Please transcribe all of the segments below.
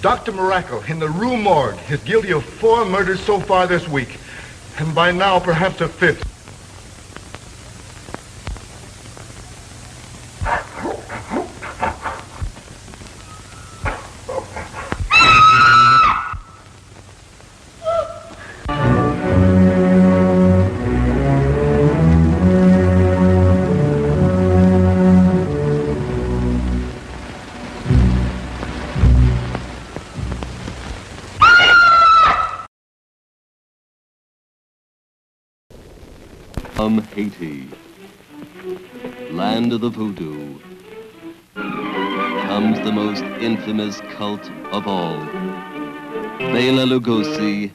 Dr. Miracle in the Rue Morgue is guilty of 4 murders so far this week, and by now perhaps a 5th. From Haiti, land of the voodoo, comes the most infamous cult of all. Bela Lugosi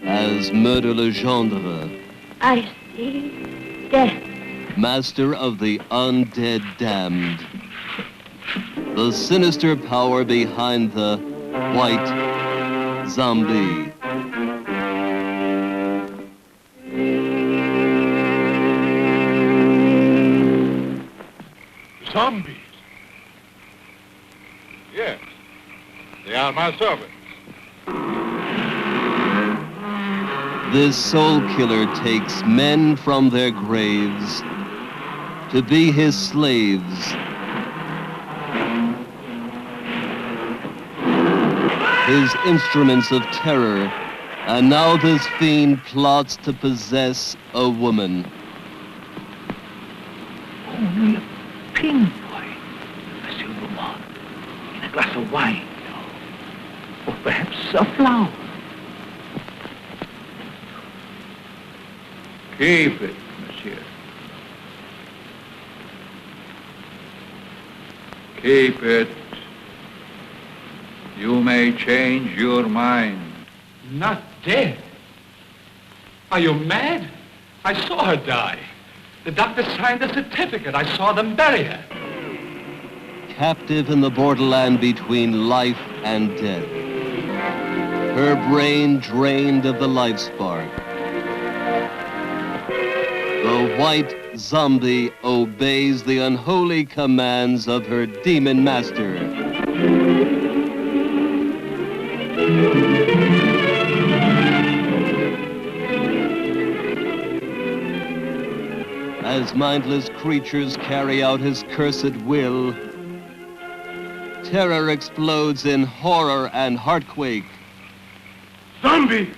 as Murder Legendre. I see death. Master of the undead damned. The sinister power behind the white zombie. Zombies? Yes, they are my servants. This soul killer takes men from their graves to be his slaves. His instruments of terror, and now this fiend plots to possess a woman. Only a pinboy, a silver one, in a glass of wine, or perhaps a flower. Keep it, monsieur. Keep it. You may change your mind. Not dead? Are you mad? I saw her die. The doctor signed the certificate. I saw them bury her. Captive in the borderland between life and death. Her brain drained of the life spark. The white zombie obeys the unholy commands of her demon master. As mindless creatures carry out his cursed will, terror explodes in horror and heartquake. Zombie!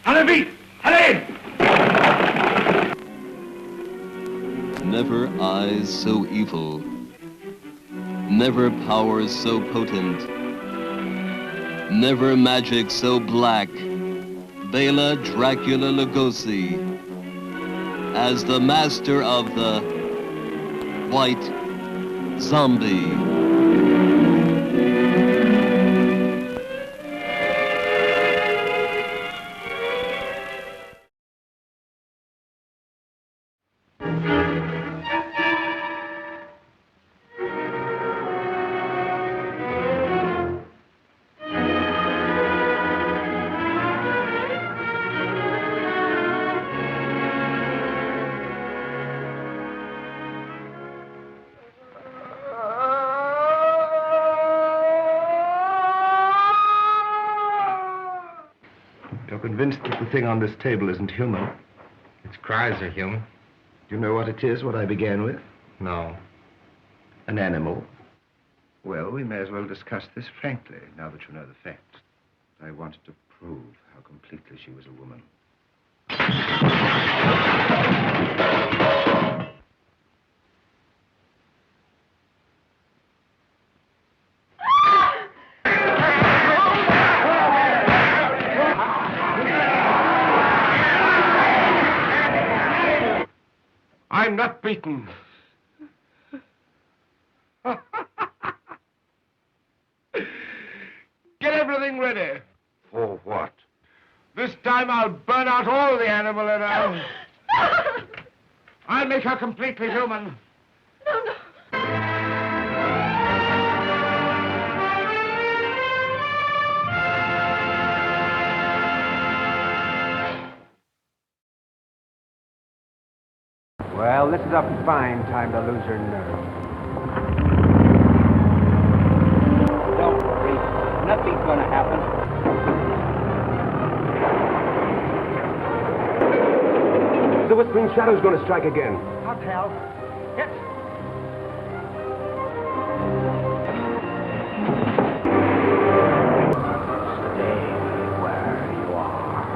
Allez, allez! Never eyes so evil, never powers so potent, never magic so black. Bela Dracula Lugosi as the master of the white zombie. You're convinced that the thing on this table isn't human? Its cries are human. Do you know what it is, what I began with? No. An animal. Well, we may as well discuss this frankly, now that you know the facts. I wanted to prove how completely she was a woman. I'm not beaten. Get everything ready. For what? This time I'll burn out all the animal in her. I'll make her completely human. Well, this is a fine time to lose your nerve. Don't worry. Nothing but Green Shadow's going to strike again. Not hell. Hit. Stay where you are.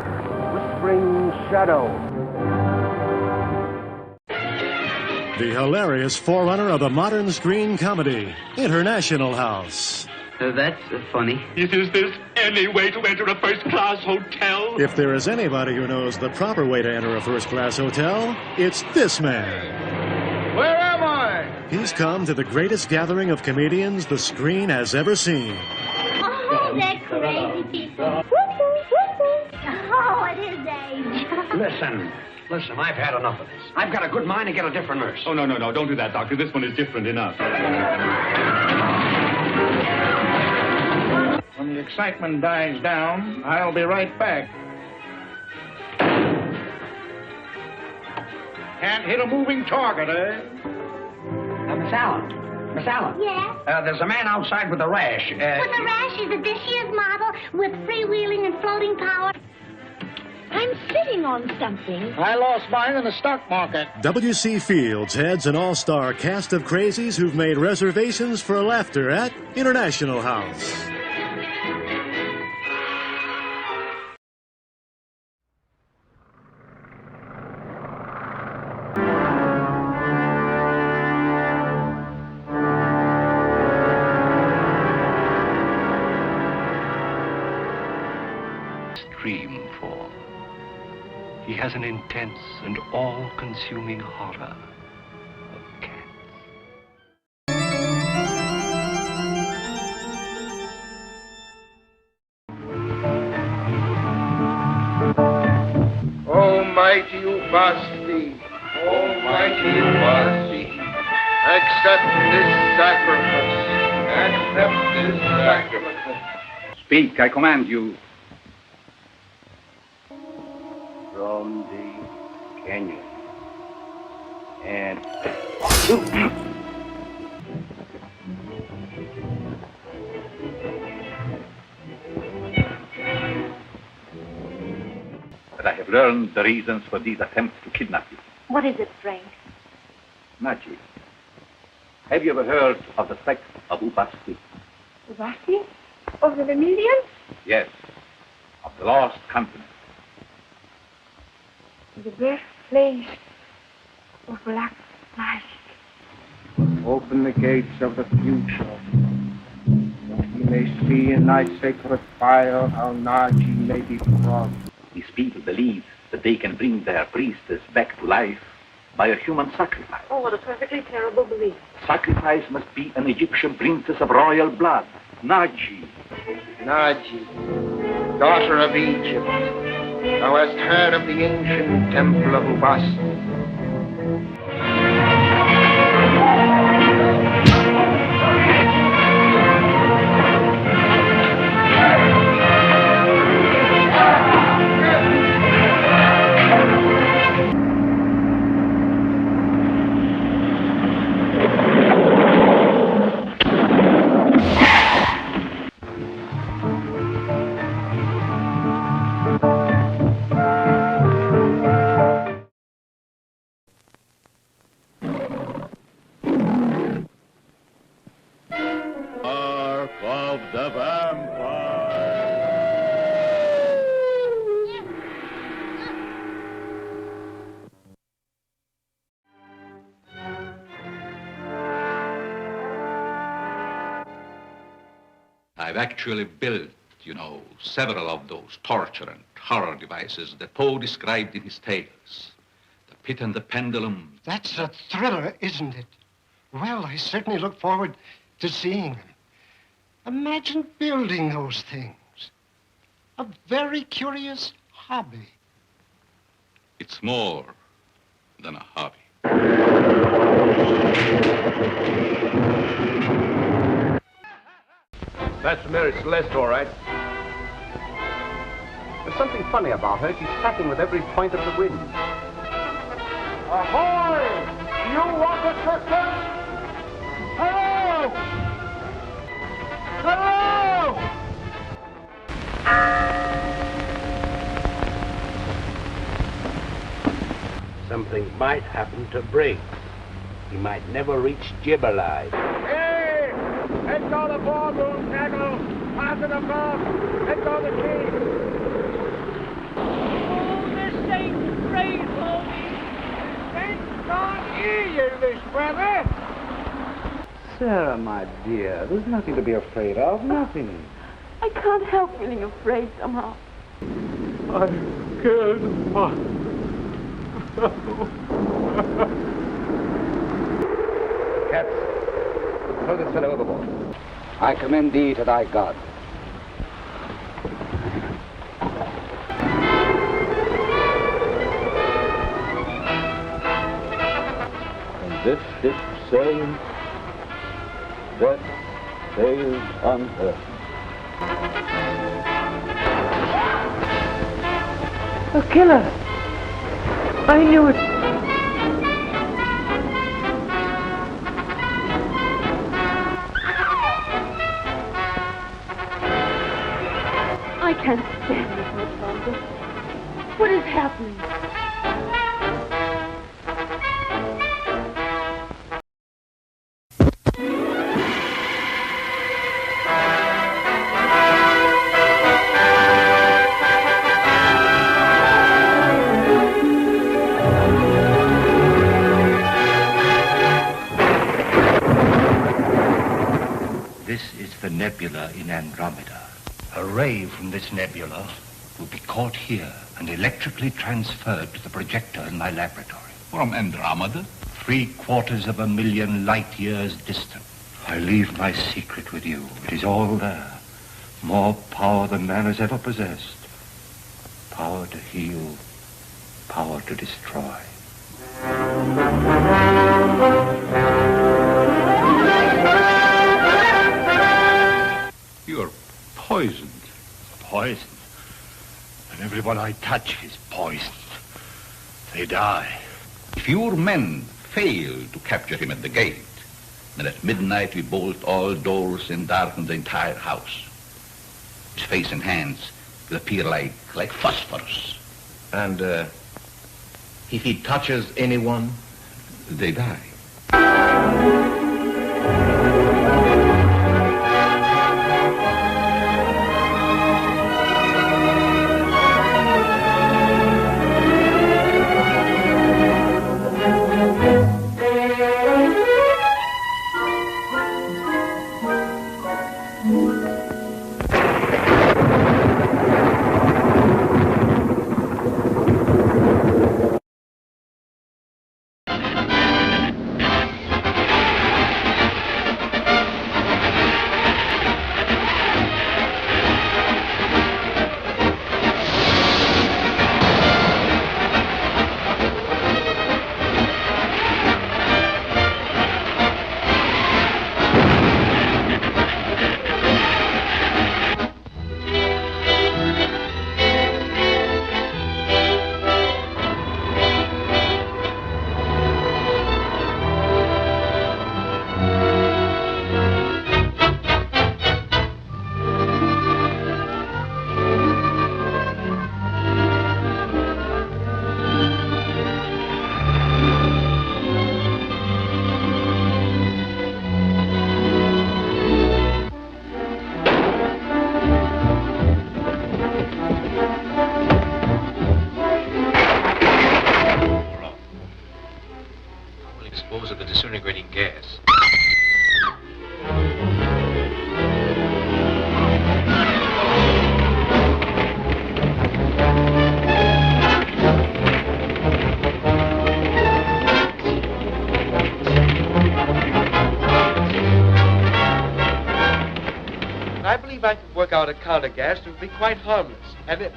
Whispering Shadow. The hilarious forerunner of the modern screen comedy, International House. That's funny. Is this any way to enter a first-class hotel? If there is anybody who knows the proper way to enter a first-class hotel, it's this man. Where am I? He's come to the greatest gathering of comedians the screen has ever seen. Oh, they're crazy people. Oh, it is age. Listen, I've had enough of this. I've got a good mind to get a different nurse. Oh, no, don't do that, Doctor. This one is different enough. When the excitement dies down, I'll be right back. Can't hit a moving target, eh? Miss Allen. Miss Allen. Yes? There's a man outside with a rash. With a rash is a this year's model with freewheeling and floating power. I'm sitting on something. I lost mine in the stock market. W.C. Fields heads an all-star cast of crazies who've made reservations for laughter at International House. Extreme form. He has an intense and all-consuming horror of cats. Almighty Ubasti, Almighty Ubasti, accept this sacrifice. Accept this sacrifice. Speak, I command you. From the canyon. And... But I have learned the reasons for these attempts to kidnap you. What is it, Frank? Magic. Have you ever heard of the sect of Ubasti? Ubasti? Of the Lemurians? Yes, of the lost continent. The birthplace of black magic. Open the gates of the future, that we may see in thy sacred fire how Naji may be brought. These people believe that they can bring their priestess back to life by a human sacrifice. Oh, what a perfectly terrible belief. Sacrifice must be an Egyptian princess of royal blood, Naji. Naji, daughter of Egypt, thou hast heard of the ancient temple of Ubasti. I've actually built, several of those torture and horror devices that Poe described in his tales. The Pit and the Pendulum. That's a thriller, isn't it? Well, I certainly look forward to seeing them. Imagine building those things. A very curious hobby. It's more than a hobby. That's Mary Celeste, all right. There's something funny about her. She's tracking with every point of the wind. Ahoy! You water sisters! Hello! Hello! something might happen to Briggs. He might never reach Gibberline. Hey! Let go the ballroom, tackle! Pass it across! Let go the key! Oh, this ain't great, homie! Thank God you, Miss Brother! Sarah, my dear, there's nothing to be afraid of, nothing. I can't help feeling afraid somehow. I killed my... Caps, throw this fellow overboard. I commend thee to thy God. And this ship sails, death sails unhurt. A killer! I knew it! I can't stand this much longer. What is happening? This is the nebula in Andromeda. A ray from this nebula will be caught here and electrically transferred to the projector in my laboratory. From Andromeda? 750,000 light years distant. I leave my secret with you. It is all there. More power than man has ever possessed. Power to heal, power to destroy. You're poisoned. Poisoned? And everyone I touch is poisoned. They die. If your men fail to capture him at the gate, then at midnight we bolt all doors and darken the entire house. His face and hands will appear like phosphorus. And, if he touches anyone, they die. Dispose of the disintegrating gas. I believe I could work out a counter gas that would be quite harmless. Have it?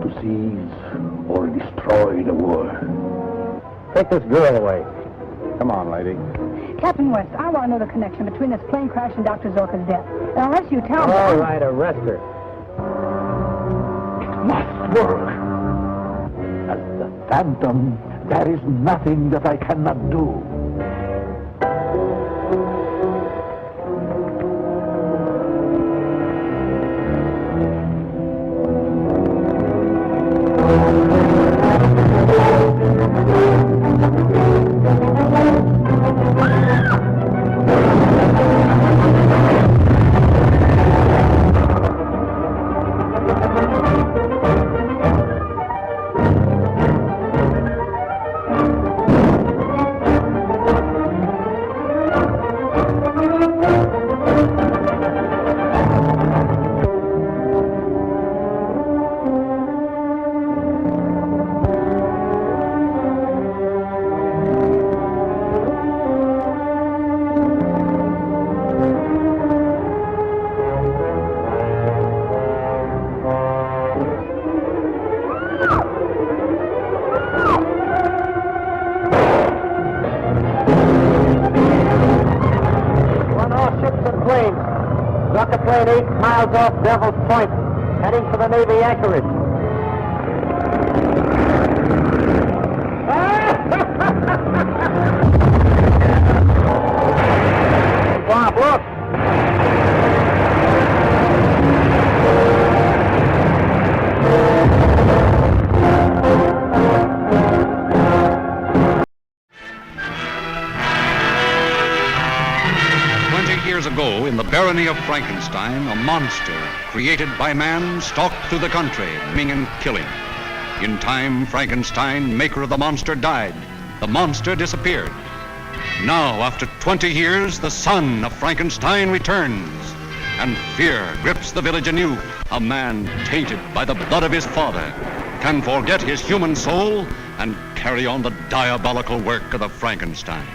to seize or destroy the world. Take this girl away. Come on, lady. Captain West, I want to know the connection between this plane crash and Dr. Zorka's death. And unless you tell me... All right, arrest her. It must work. As the Phantom, there is nothing that I cannot do. Plane 8 miles off Devil's Point, heading for the Navy anchorage. Bob, look! Years ago, in the barony of Frankenstein, a monster created by man stalked through the country, maiming and killing. In time, Frankenstein, maker of the monster, died. The monster disappeared. Now, after 20 years, the son of Frankenstein returns, and fear grips the village anew. A man tainted by the blood of his father can forget his human soul and carry on the diabolical work of the Frankenstein.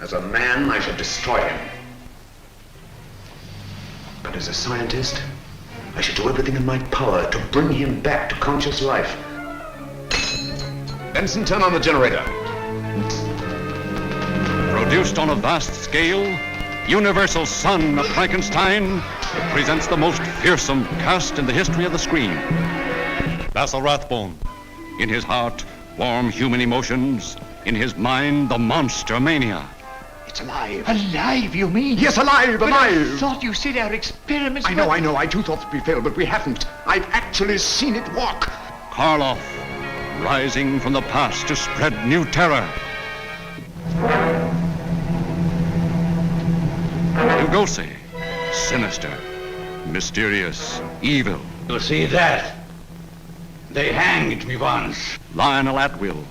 As a man, I should destroy him. But as a scientist, I should do everything in my power to bring him back to conscious life. Benson, turn on the generator. Produced on a vast scale, Universal's Son of Frankenstein presents the most fearsome cast in the history of the screen. Basil Rathbone. In his heart, warm human emotions. In his mind, the monster mania. It's alive. Alive, you mean? Yes, alive, but alive. I thought you said our experiments I know. I too thought that we failed, but we haven't. I've actually seen it walk. Karloff, rising from the past to spread new terror. Lugosi, sinister, mysterious, evil. You see that? They hanged me once. Lionel Atwill,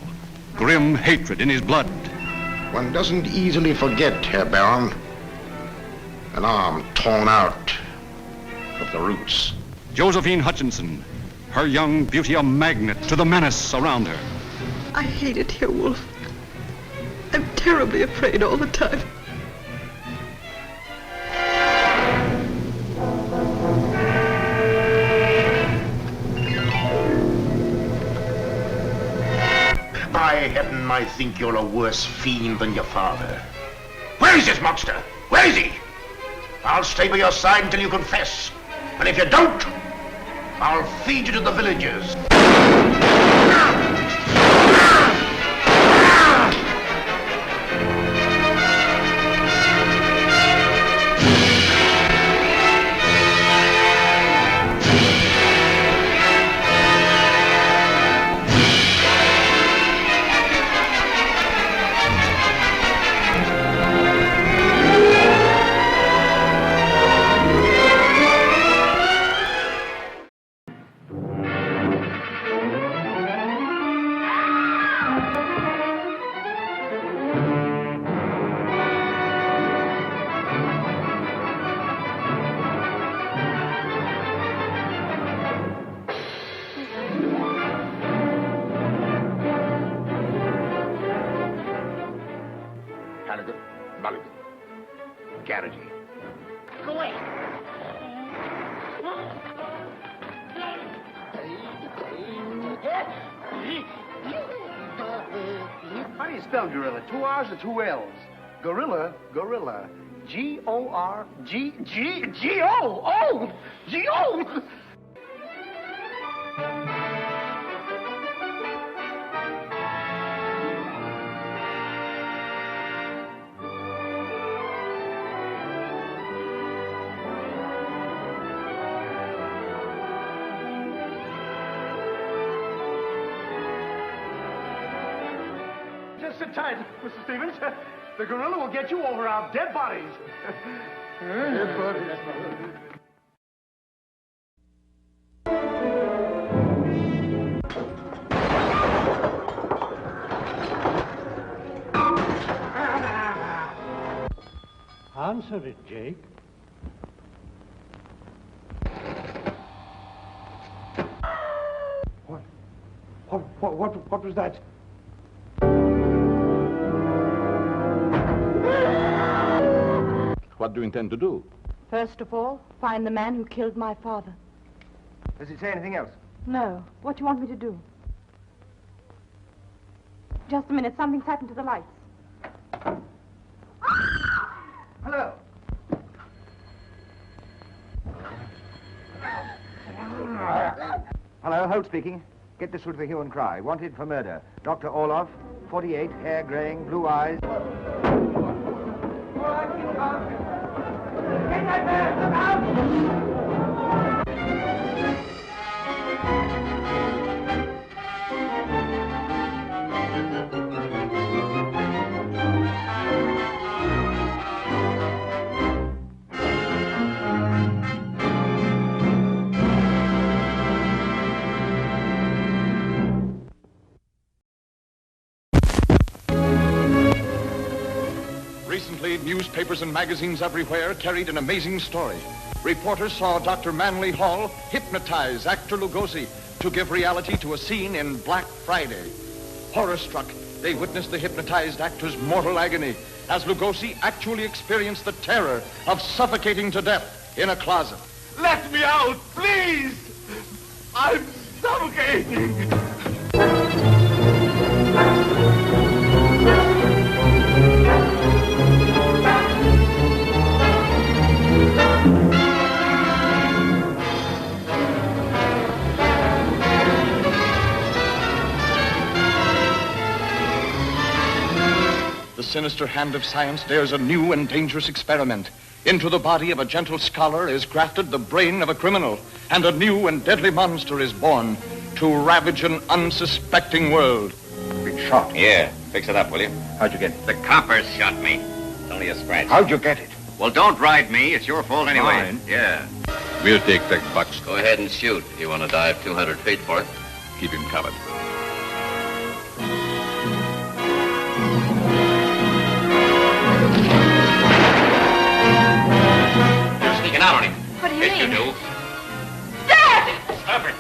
grim hatred in his blood. One doesn't easily forget, Herr Baron. An arm torn out of the roots. Josephine Hutchinson, her young beauty a magnet to the menace around her. I hate it here, Wolf. I'm terribly afraid all the time. By heaven, I think you're a worse fiend than your father. Where is this monster? Where is he? I'll stay by your side until you confess. And if you don't, I'll feed you to the villagers. spell gorilla? 2 R's or 2 L's? Gorilla, gorilla. G-O-R-G-G-O-O-G-O! Just sit tight, Mr. Stevens. The gorilla will get you over our dead bodies. Dead bodies. Answer it, Jake. What was that? What do you intend to do? First of all, find the man who killed my father. Does it say anything else? No. What do you want me to do? Just a minute. Something's happened to the lights. Hello. Hello, Holt speaking. Get this through to the hue and cry. Wanted for murder. Dr. Orloff, 48, hair graying, blue eyes. Recently, newspapers and magazines everywhere carried an amazing story. Reporters saw Dr. Manley Hall hypnotize actor Lugosi to give reality to a scene in Black Friday. Horror-struck, they witnessed the hypnotized actor's mortal agony as Lugosi actually experienced the terror of suffocating to death in a closet. Let me out, please! I'm suffocating! The sinister hand of science dares a new and dangerous experiment. Into the body of a gentle scholar is grafted the brain of a criminal, and a new and deadly monster is born to ravage an unsuspecting world. Been shot. Here, fix it up, will you? How'd you get it? The coppers shot me. It's only a scratch. How'd you get it? Well, don't ride me. It's your fault anyway. Mine? Yeah. We'll take that box. Go ahead and shoot if you want to dive 200 feet for it. Keep him covered. You're sneaking out on him. What do you Yes, mean? you do. Dad! Stop it.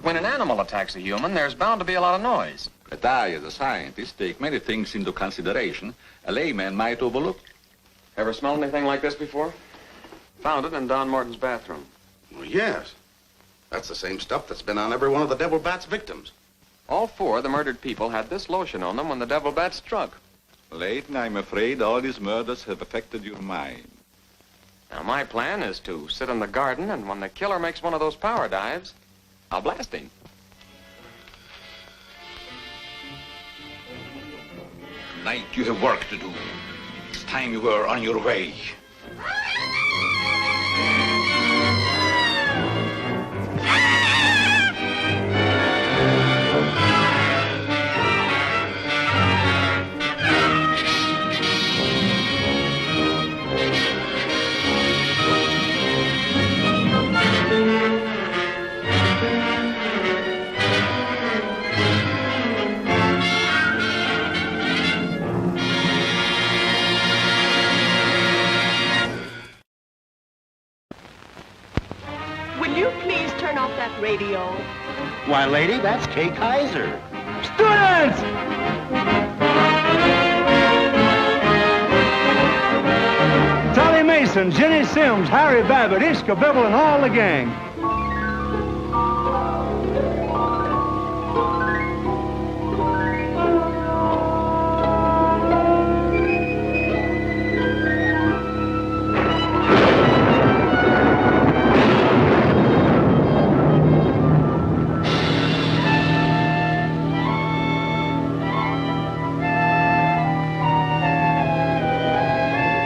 When an animal attacks a human, there's bound to be a lot of noise. But I, as a scientist, take many things into consideration a layman might overlook. Ever smelled anything like this before? Found it in Don Morton's bathroom. Well, yes. That's the same stuff that's been on every one of the Devil Bat's victims. All four of the murdered people had this lotion on them when the devil bat struck. Layton, I'm afraid all these murders have affected your mind. Now, my plan is to sit in the garden, and when the killer makes one of those power dives, I'll blast him. Tonight you have work to do. It's time you were on your way. Why, lady, that's Kay Kaiser. Students! Sally Mason, Jenny Sims, Harry Babbitt, Ishka Bibble, and all the gang.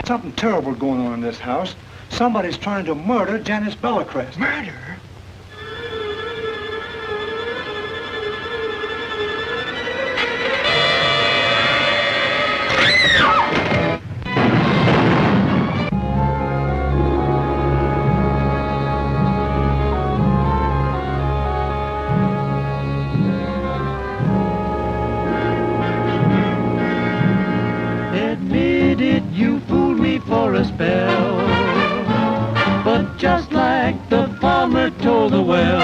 Something terrible going on in this house. Somebody's trying to murder Janice Bellacrest. Murder? Admit it, you fooled me for a spell. But just like the farmer told the well,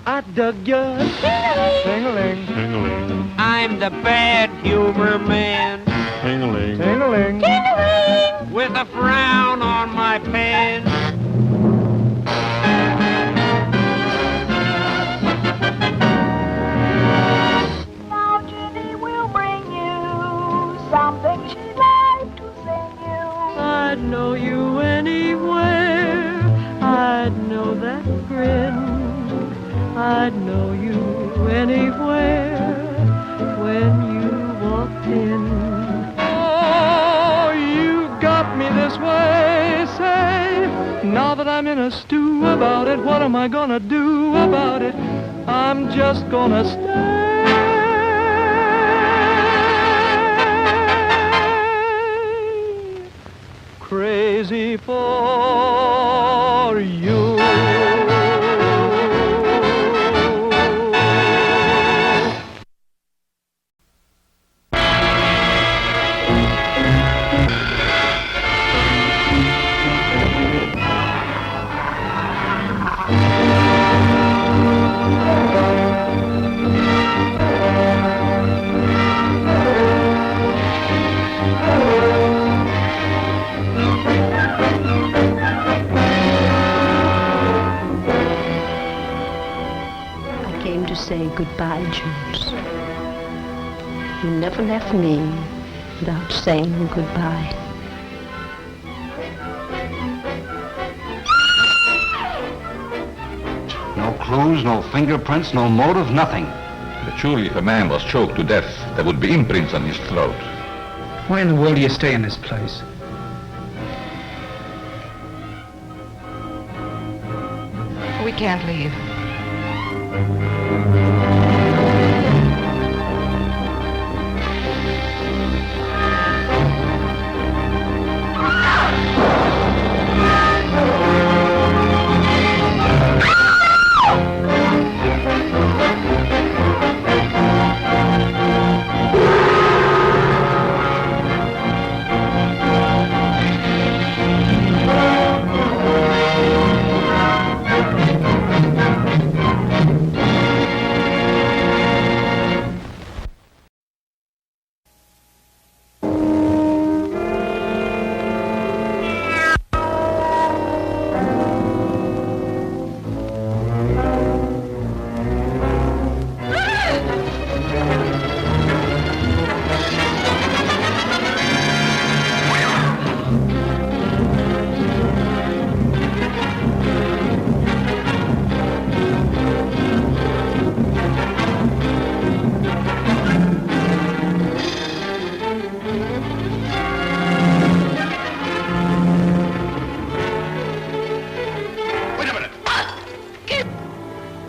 I dug your Ting-a-ling. ting-a-ling. I'm the bad humor man. Ting-a-ling. Ting-a-ling. Ting-a-ling. With a frown on my pen. Now Jenny will bring you something she'd like to sing you. I'd know you anywhere. I'd know that grin. I'd know you anywhere when you walked in. Oh, you got me this way, say. Now that I'm in a stew about it, what am I gonna do about it? I'm just gonna stay. Crazy for you. To say goodbye, Jules. You never left me without saying goodbye. No clues, no fingerprints, no motive, nothing. But surely if a man was choked to death, there would be imprints on his throat. Why in the world do you stay in this place? We can't leave.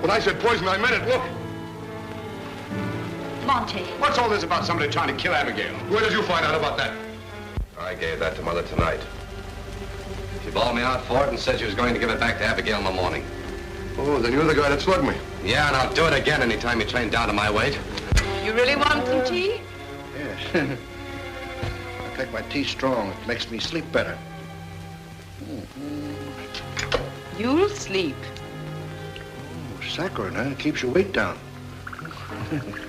When I said poison, I meant it. Look. Monty. What's all this about somebody trying to kill Abigail? Where did you find out about that? I gave that to Mother tonight. She bawled me out for it and said she was going to give it back to Abigail in the morning. Oh, then you're the guy that slugged me. Yeah, and I'll do it again anytime you train down to my weight. You really want some tea? Yes. I take my tea strong. It makes me sleep better. You'll sleep. Saccharin, huh? It keeps your weight down.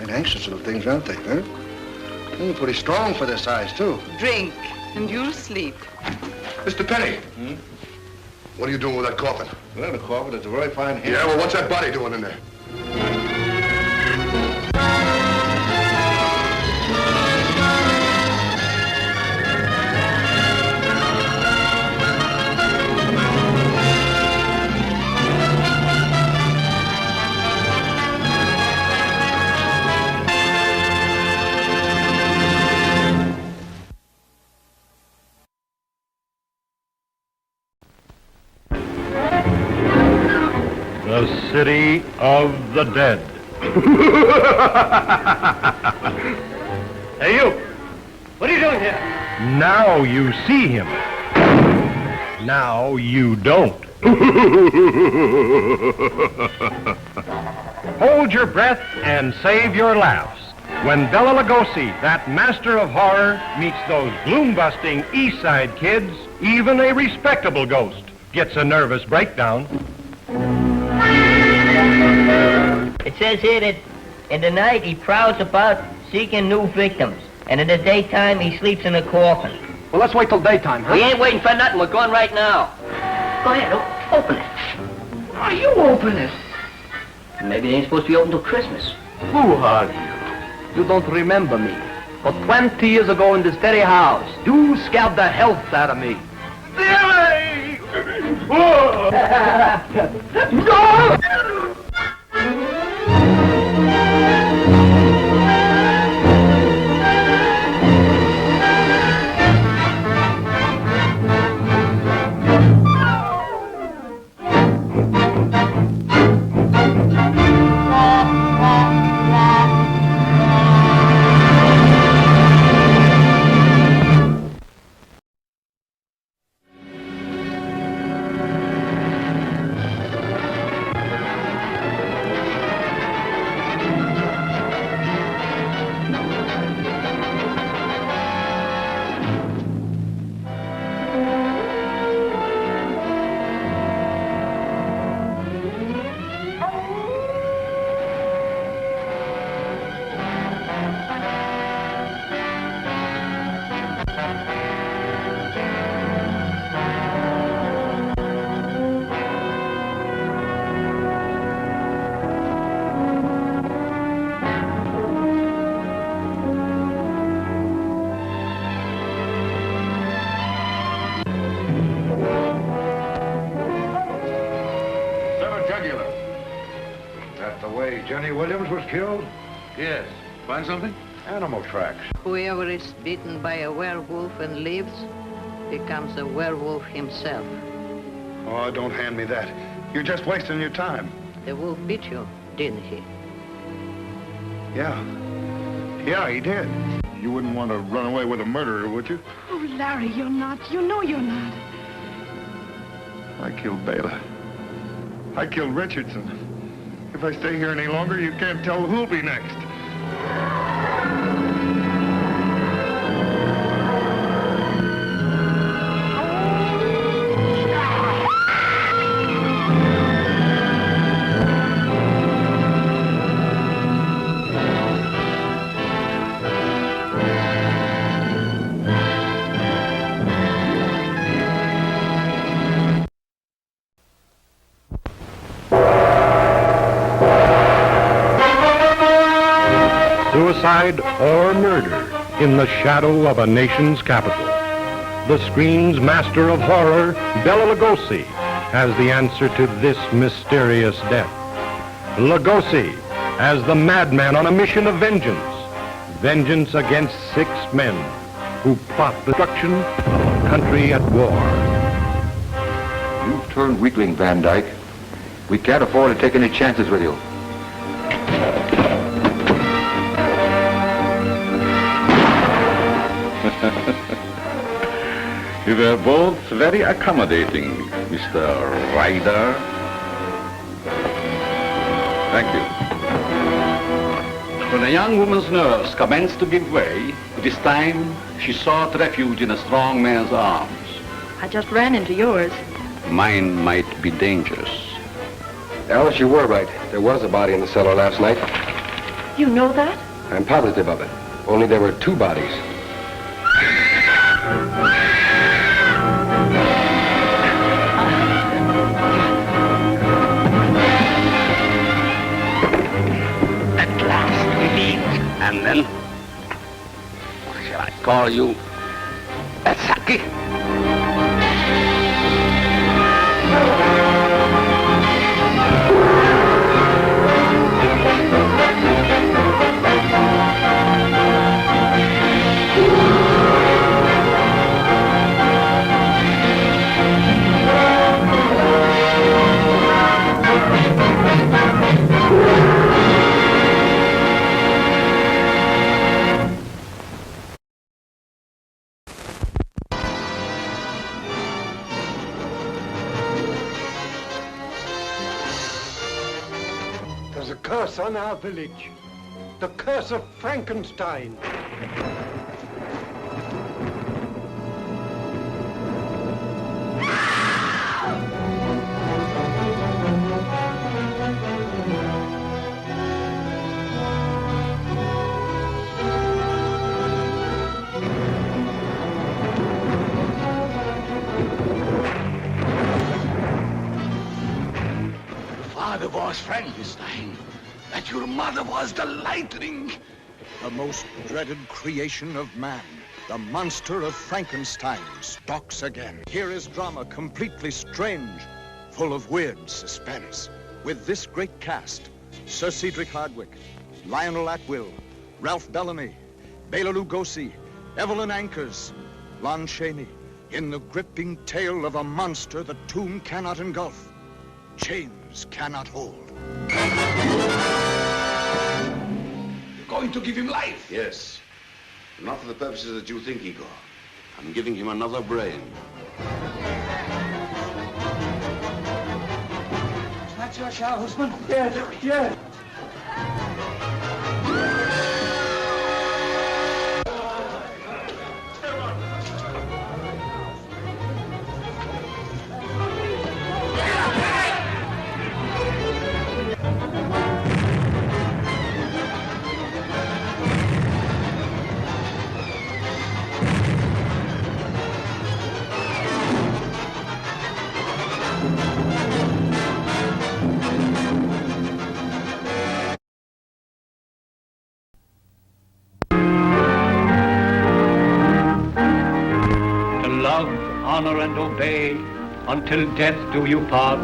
And anxious little things, aren't they, huh? They're pretty strong for their size, too. Drink, and you'll sleep. Mr. Penny. What are you doing with that coffin? Well, the coffin is a very fine hand. Yeah, well, what's that body doing in there? The City of the Dead. Hey, you! What are you doing here? Now you see him. Now you don't. Hold your breath and save your laughs when Bela Lugosi, that master of horror, meets those gloom-busting East Side kids. Even a respectable ghost gets a nervous breakdown. It says here that in the night he prowls about seeking new victims, and in the daytime he sleeps in a coffin. Well, let's wait till daytime, huh? We ain't waiting for nothing. We're going right now. Go ahead, open it. Oh, you open it. Maybe it ain't supposed to be open till Christmas. Who are you? You don't remember me. But 20 years ago in this very house, you scared the health out of me. No! Johnny Williams was killed? Yes. Find something? Animal tracks. Whoever is bitten by a werewolf and lives becomes a werewolf himself. Oh, don't hand me that. You're just wasting your time. The wolf bit you, didn't he? Yeah. Yeah, he did. You wouldn't want to run away with a murderer, would you? Oh, Larry, you're not. You know you're not. I killed Bela. I killed Richardson. If I stay here any longer, you can't tell who'll be next. Suicide or murder in the shadow of a nation's capital. The screen's master of horror, Bela Lugosi, has the answer to this mysterious death. Lugosi as the madman on a mission of vengeance. Vengeance against 6 men who plot the destruction of a country at war. You've turned weakling, Van Dyke. We can't afford to take any chances with you. You were both very accommodating, Mr. Ryder. Thank you. When a young woman's nerves commenced to give way, it is time she sought refuge in a strong man's arms. I just ran into yours. Mine might be dangerous. Alice, you were right. There was a body in the cellar last night. You know that? I'm positive of it. Only there were 2 bodies. At last we meet. And then, what shall I call you? Saki? There's a curse on our village. The curse of Frankenstein. Father was Frankenstein. That your mother was the lightning. The most dreaded creation of man, the monster of Frankenstein, stalks again. Here is drama completely strange, full of weird suspense. With this great cast, Sir Cedric Hardwicke, Lionel Atwill, Ralph Bellamy, Bela Lugosi, Evelyn Ankers, Lon Chaney, in the gripping tale of a monster the tomb cannot engulf, chains cannot hold. You're going to give him life. Yes. Not for the purposes that you think, Igor. I'm giving him another brain. Is that your shower, husband? Yes, yes. Honor and obey, until death do you part.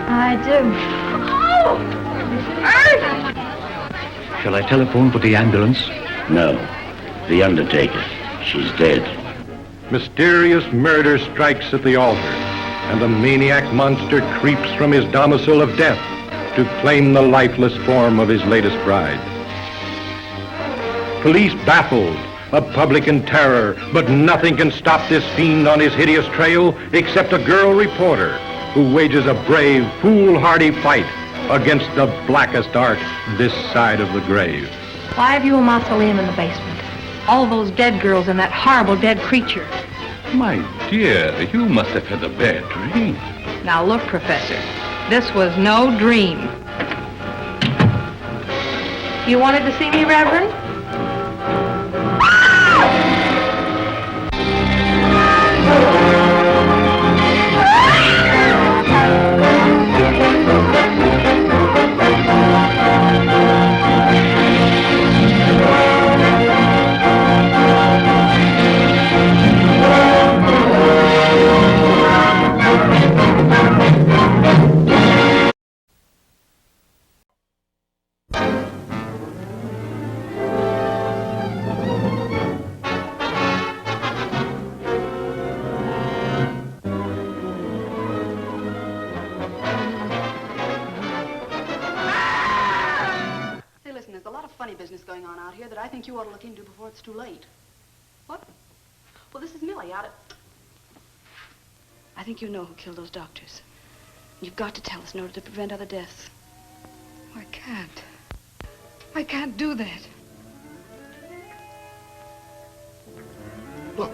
I do. Shall I telephone for the ambulance? No. The undertaker. She's dead. Mysterious murder strikes at the altar, and the maniac monster creeps from his domicile of death to claim the lifeless form of his latest bride. Police baffled, a public in terror, but nothing can stop this fiend on his hideous trail except a girl reporter who wages a brave, foolhardy fight against the blackest art this side of the grave. Why have you a mausoleum in the basement? All those dead girls and that horrible dead creature. My dear, you must have had a bad dream. Now look, Professor, this was no dream. You wanted to see me, Reverend? Going on out here that I think you ought to look into before it's too late. What? Well, this is Millie out at... I think you know who killed those doctors. You've got to tell us in order to prevent other deaths. I can't. I can't do that. Look.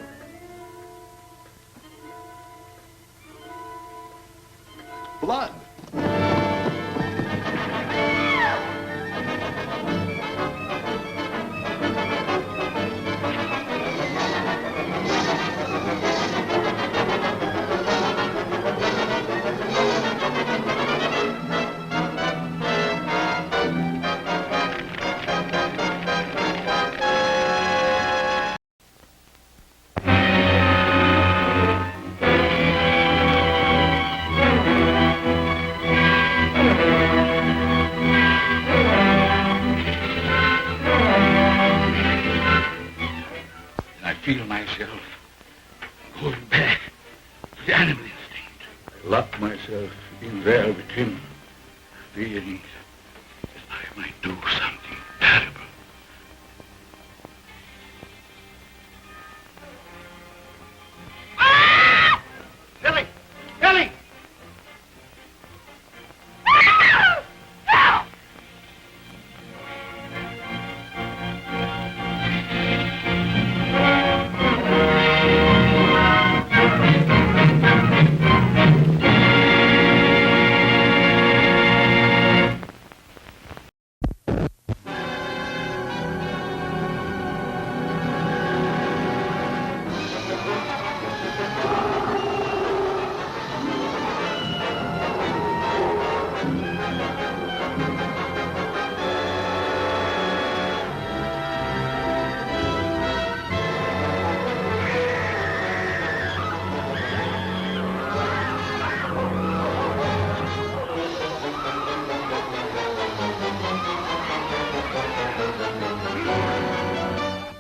Blood. feel myself going back to the animal instinct. I lock myself in there with him, feeling that I might do something terrible. Billy! Billy!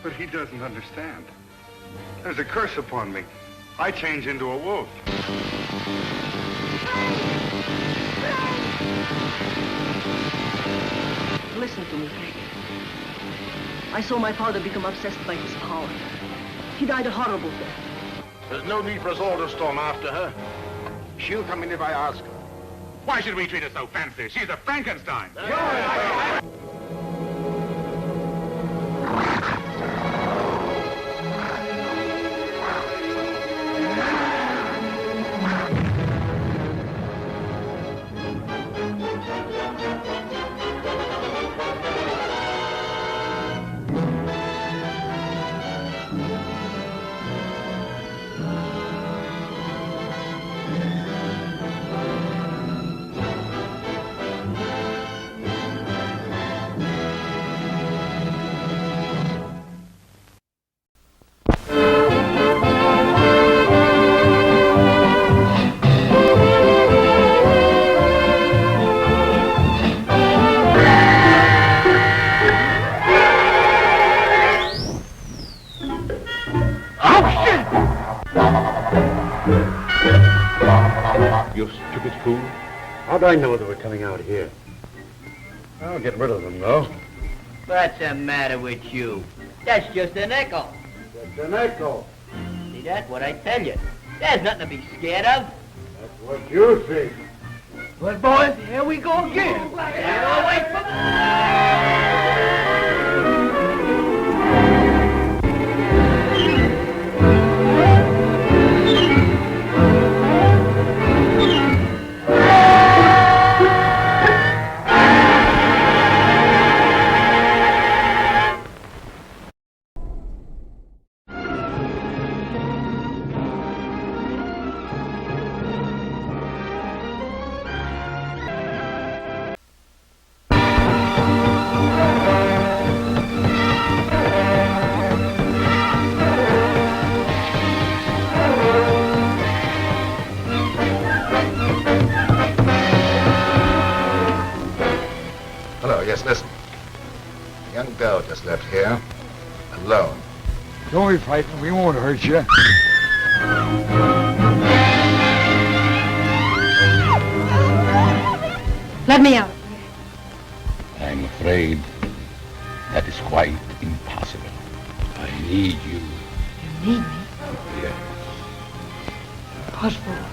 But he doesn't understand. There's a curse upon me. I change into a wolf. Listen to me, Frank. I saw my father become obsessed by his power. He died a horrible death. There's no need for us all to storm after her. She'll come in if I ask her. Why should we treat her so fancy? She's a Frankenstein. You stupid fool. How'd I know they were coming out here? I'll get rid of them, though. What's the matter with you? That's just an echo. That's an echo. See that? What I tell you. There's nothing to be scared of. That's what you think. Well, boys, here we go again. Wait for Hello, yes, listen. A young girl just left here, alone. Don't be frightened. We won't hurt you. Let me out. I'm afraid that is quite impossible. I need you. You need me? Yes. What for?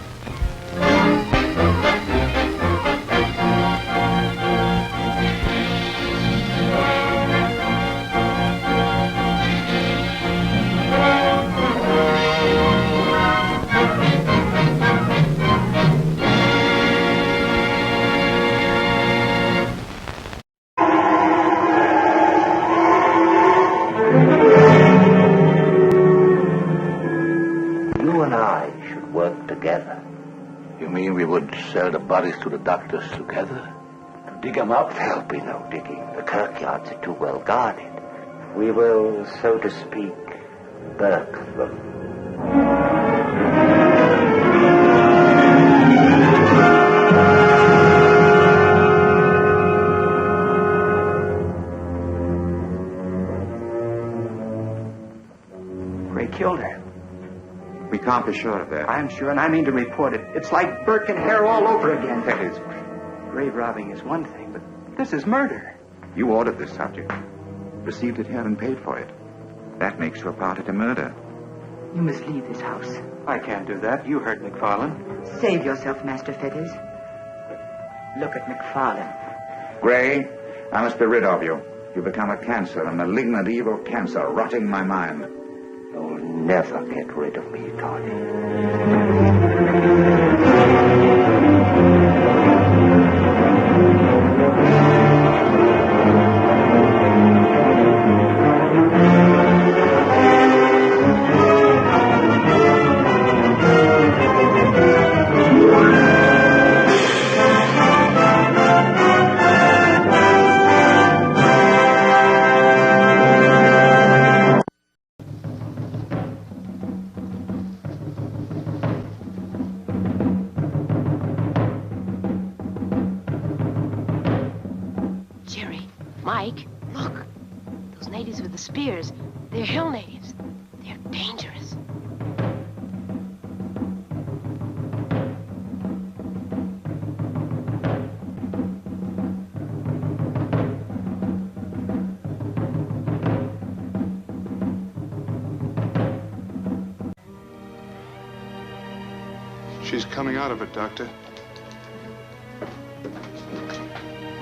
You and I should work together. You mean we would sell the bodies to the doctors together? To dig them up? There'll be no digging. The kirkyards are too well guarded. We will, so to speak, burk them. killed her. We can't be sure of that. I'm sure, and I mean to report it. It's like Burke and Hare all over again. That is. Grave robbing is one thing, but this is murder. You ordered this subject, received it here and paid for it. That makes you a party to murder. You must leave this house. I can't do that. You heard McFarlane. Save yourself, Master Fetters. Look at McFarlane. Gray, I must be rid of you. You become a cancer, a malignant evil cancer, rotting my mind. You'll never get rid of me, Tony. Mike, look. Those natives with the spears, they're hill natives. They're dangerous. She's coming out of it, Doctor.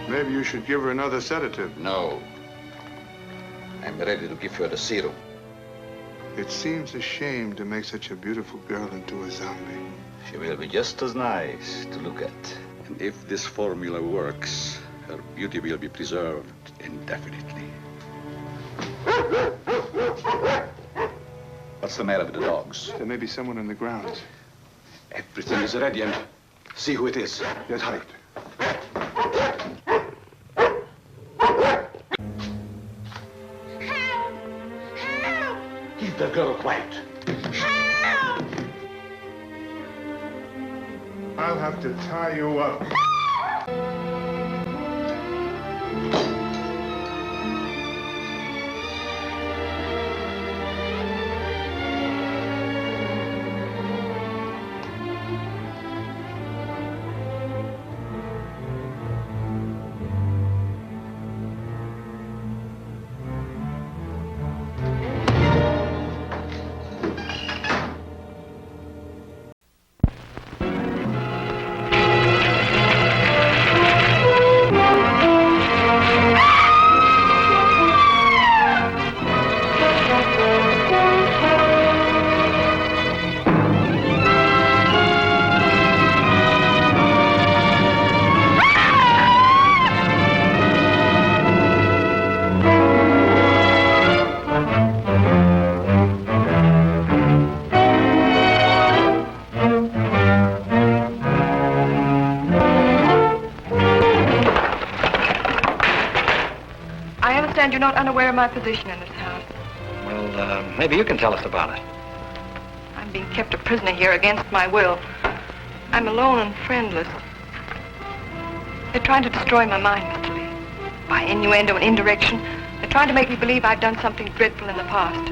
Maybe you should give her another sedative. No. I'm ready to give her the serum. It seems a shame to make such a beautiful girl into a zombie. She will be just as nice to look at. And if this formula works, her beauty will be preserved indefinitely. What's the matter with the dogs? There may be someone in the grounds. Everything is ready, and see who it is. Yes, hurry. Keep the girl quiet. I'll have to tie you up. You're not unaware of my position in this house. Well, maybe you can tell us about it. I'm being kept a prisoner here against my will. I'm alone and friendless. They're trying to destroy my mind, Mr. Lee. By innuendo and indirection, they're trying to make me believe I've done something dreadful in the past.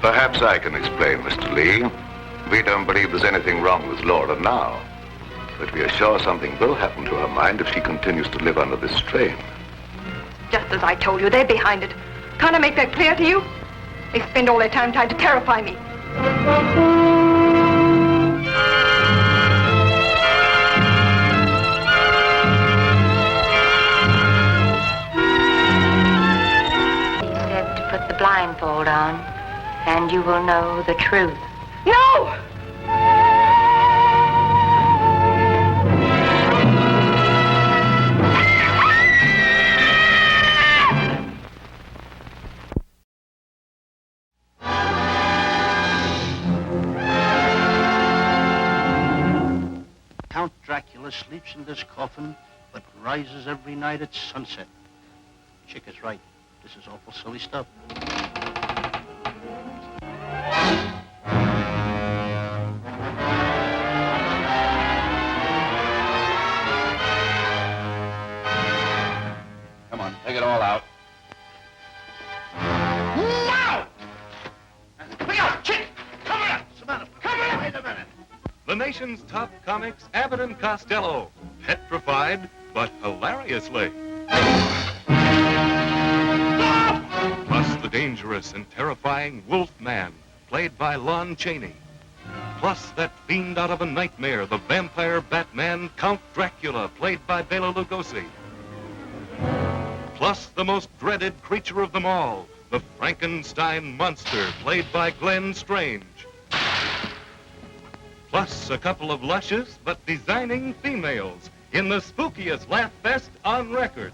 Perhaps I can explain, Mr. Lee. We don't believe there's anything wrong with Laura now. But we are sure something will happen to her mind if she continues to live under this strain. Just as I told you, they're behind it. Can't I make that clear to you? They spend all their time trying to terrify me. He said to put the blindfold on, and you will know the truth. No! Count Dracula sleeps in this coffin, but rises every night at sunset. Chick is right. This is awful silly stuff. Come on, take it all out. Now! Look out, Chick! nation's top comics, Abbott and Costello. Petrified, but hilariously. Plus the dangerous and terrifying Wolfman, played by Lon Chaney. Plus that fiend out of a nightmare, the vampire Batman, Count Dracula, played by Bela Lugosi. Plus the most dreaded creature of them all, the Frankenstein monster, played by Glenn Strange. Plus a couple of luscious but designing females in the spookiest laugh fest on record.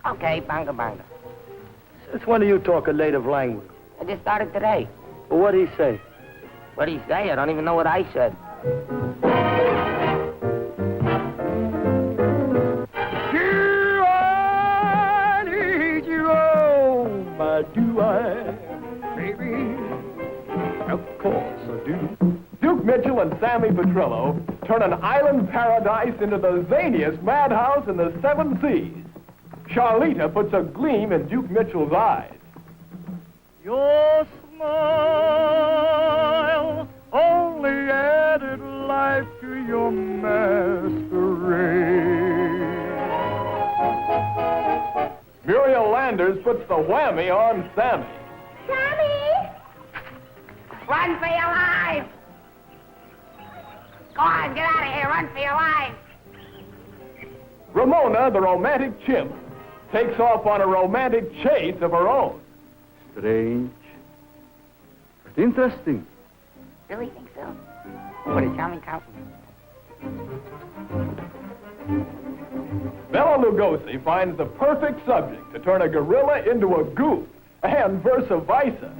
Okay, banga banga. Since when do you talk a native language? I just started today. Well, what'd he say? What'd he say? I don't even know what I said. I need you, oh, my do I, baby? Of course I do. Duke Mitchell and Sammy Petrillo turn an island paradise into the zaniest madhouse in the 7 seas. Charlita puts a gleam in Duke Mitchell's eyes. Your smile only added life to your masquerade. Muriel Landers puts the whammy on Sammy. Sammy! Run for your life! Go on, get out of here. Run for your life. Ramona, the romantic chimp, takes off on a romantic chase of her own. Strange. But interesting. Really think so? What a charming compliment. Bela Lugosi finds the perfect subject to turn a gorilla into a goof, and versa versa.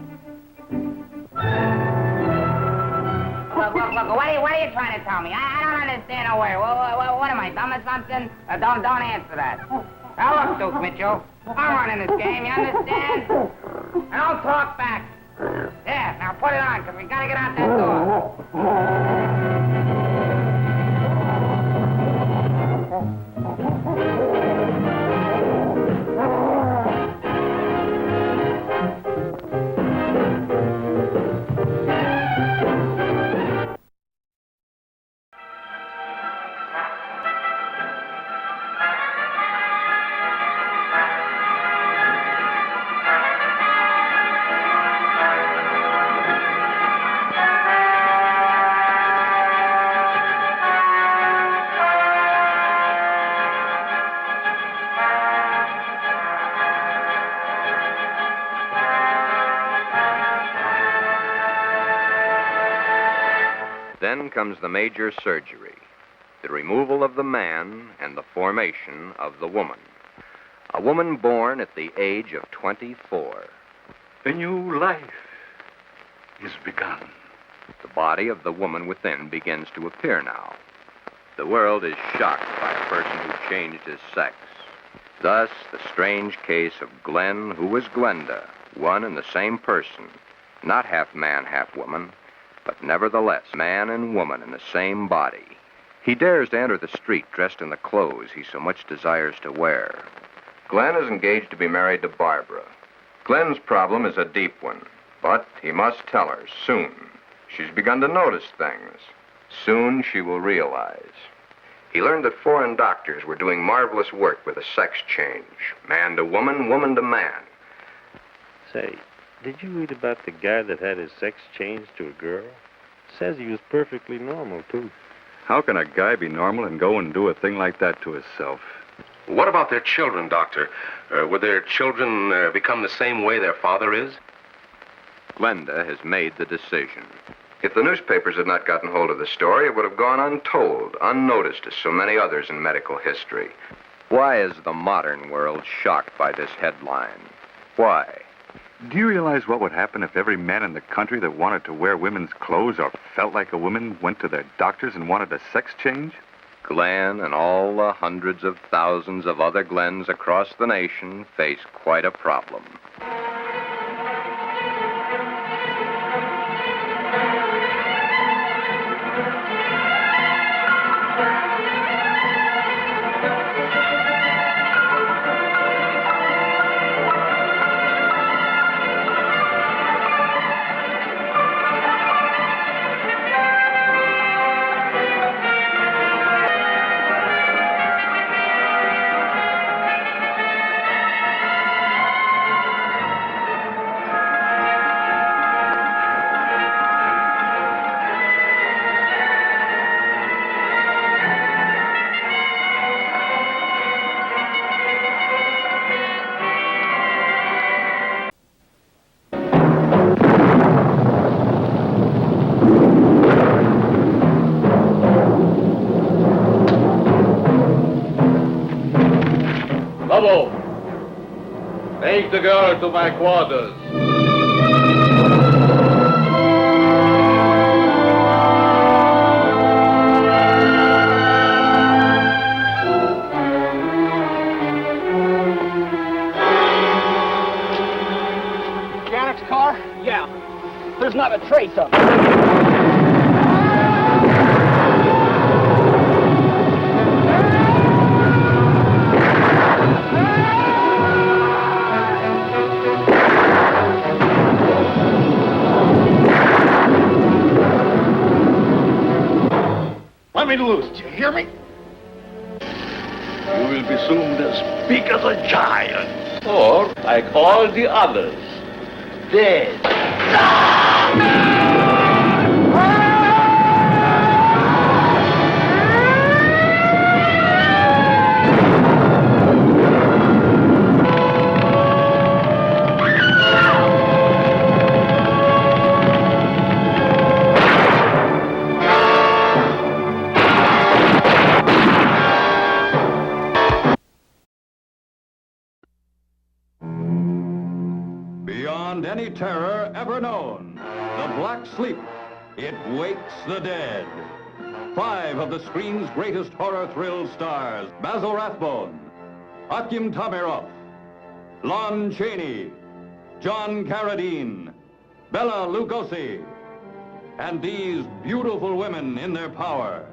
Look, what are you trying to tell me? I don't understand a word. What am I, dumb or something? Don't answer that. Now, look, Duke Mitchell, I'm running this game, you understand? And don't talk back. There, now put it on, because we got to get out that door. Then comes the major surgery, the removal of the man and the formation of the woman. A woman born at the age of 24. A new life is begun. The body of the woman within begins to appear now. The world is shocked by a person who changed his sex. Thus, the strange case of Glenn, who was Glenda, one and the same person, not half man, half woman, but nevertheless man and woman in the same body. He dares to enter the street dressed in the clothes he so much desires to wear. Glenn is engaged to be married to Barbara. Glenn's problem is a deep one, but he must tell her soon. She's begun to notice things. Soon she will realize. He learned that foreign doctors were doing marvelous work with a sex change. Man to woman, woman to man. Say, did you read about the guy that had his sex changed to a girl? Says he was perfectly normal, too. How can a guy be normal and go and do a thing like that to himself? What about their children, Doctor? Would their children become the same way their father is? Glenda has made the decision. If the newspapers had not gotten hold of the story, it would have gone untold, unnoticed as so many others in medical history. Why is the modern world shocked by this headline? Why? Do you realize what would happen if every man in the country that wanted to wear women's clothes or felt like a woman went to their doctors and wanted a sex change? Glenn and all the hundreds of thousands of other Glens across the nation face quite a problem. Lobo, take the girl to my quarters. Mechanic's car? Yeah. There's not a trace of it. Let me loose, do you hear me? You will be soon as big as a giant. Or, like all the others, dead. Beyond any terror ever known, the Black Sleep, it wakes the dead. 5 of the screen's greatest horror thrill stars, Basil Rathbone, Akim Tamirov, Lon Chaney, John Carradine, Bela Lugosi, and these beautiful women in their power.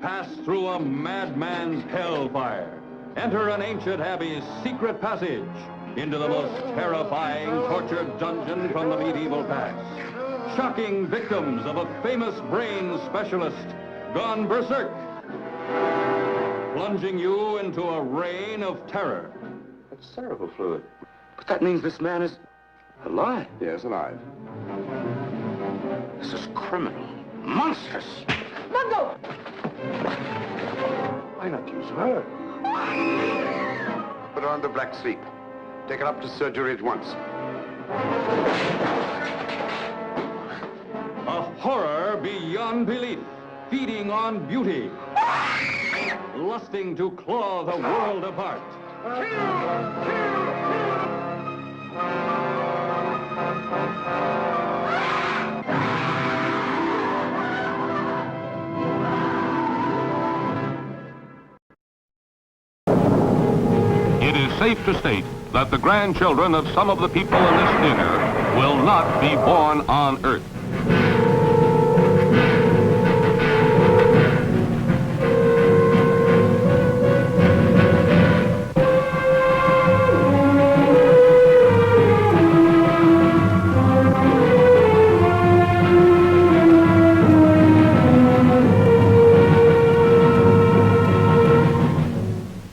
Pass through a madman's hellfire. Enter an ancient abbey's secret passage into the most terrifying tortured dungeon from the medieval past. Shocking victims of a famous brain specialist gone berserk. Plunging you into a reign of terror. That's cerebral fluid. But that means this man is alive. Yes, alive. This is criminal. Monstrous. Mungo! Why not use her? Put her on the Black Sleep. Take her up to surgery at once. A horror beyond belief, feeding on beauty, lusting to claw the world apart. It is safe to state that the grandchildren of some of the people in this dinner will not be born on Earth.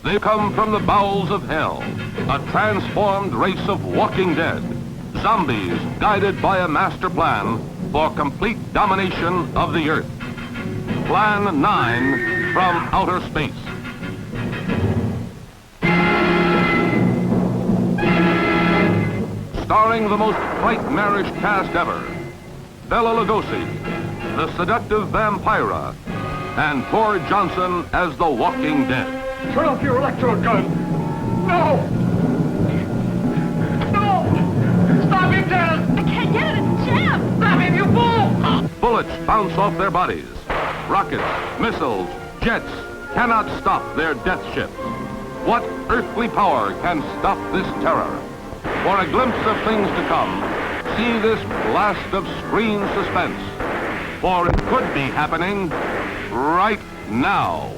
They come from the bowels of hell, a transformed race of walking dead, zombies guided by a master plan for complete domination of the Earth. Plan 9 from outer space. Presenting the most nightmarish cast ever. Bela Lugosi, the seductive Vampira, and Thor Johnson as the Walking Dead. Turn off your electro gun. No! No! Stop him, Dennis! I can't get it. It's jammed. Stop him, you fool! Bullets bounce off their bodies. Rockets, missiles, jets cannot stop their death ships. What earthly power can stop this terror? For a glimpse of things to come, see this blast of screen suspense. For it could be happening right now.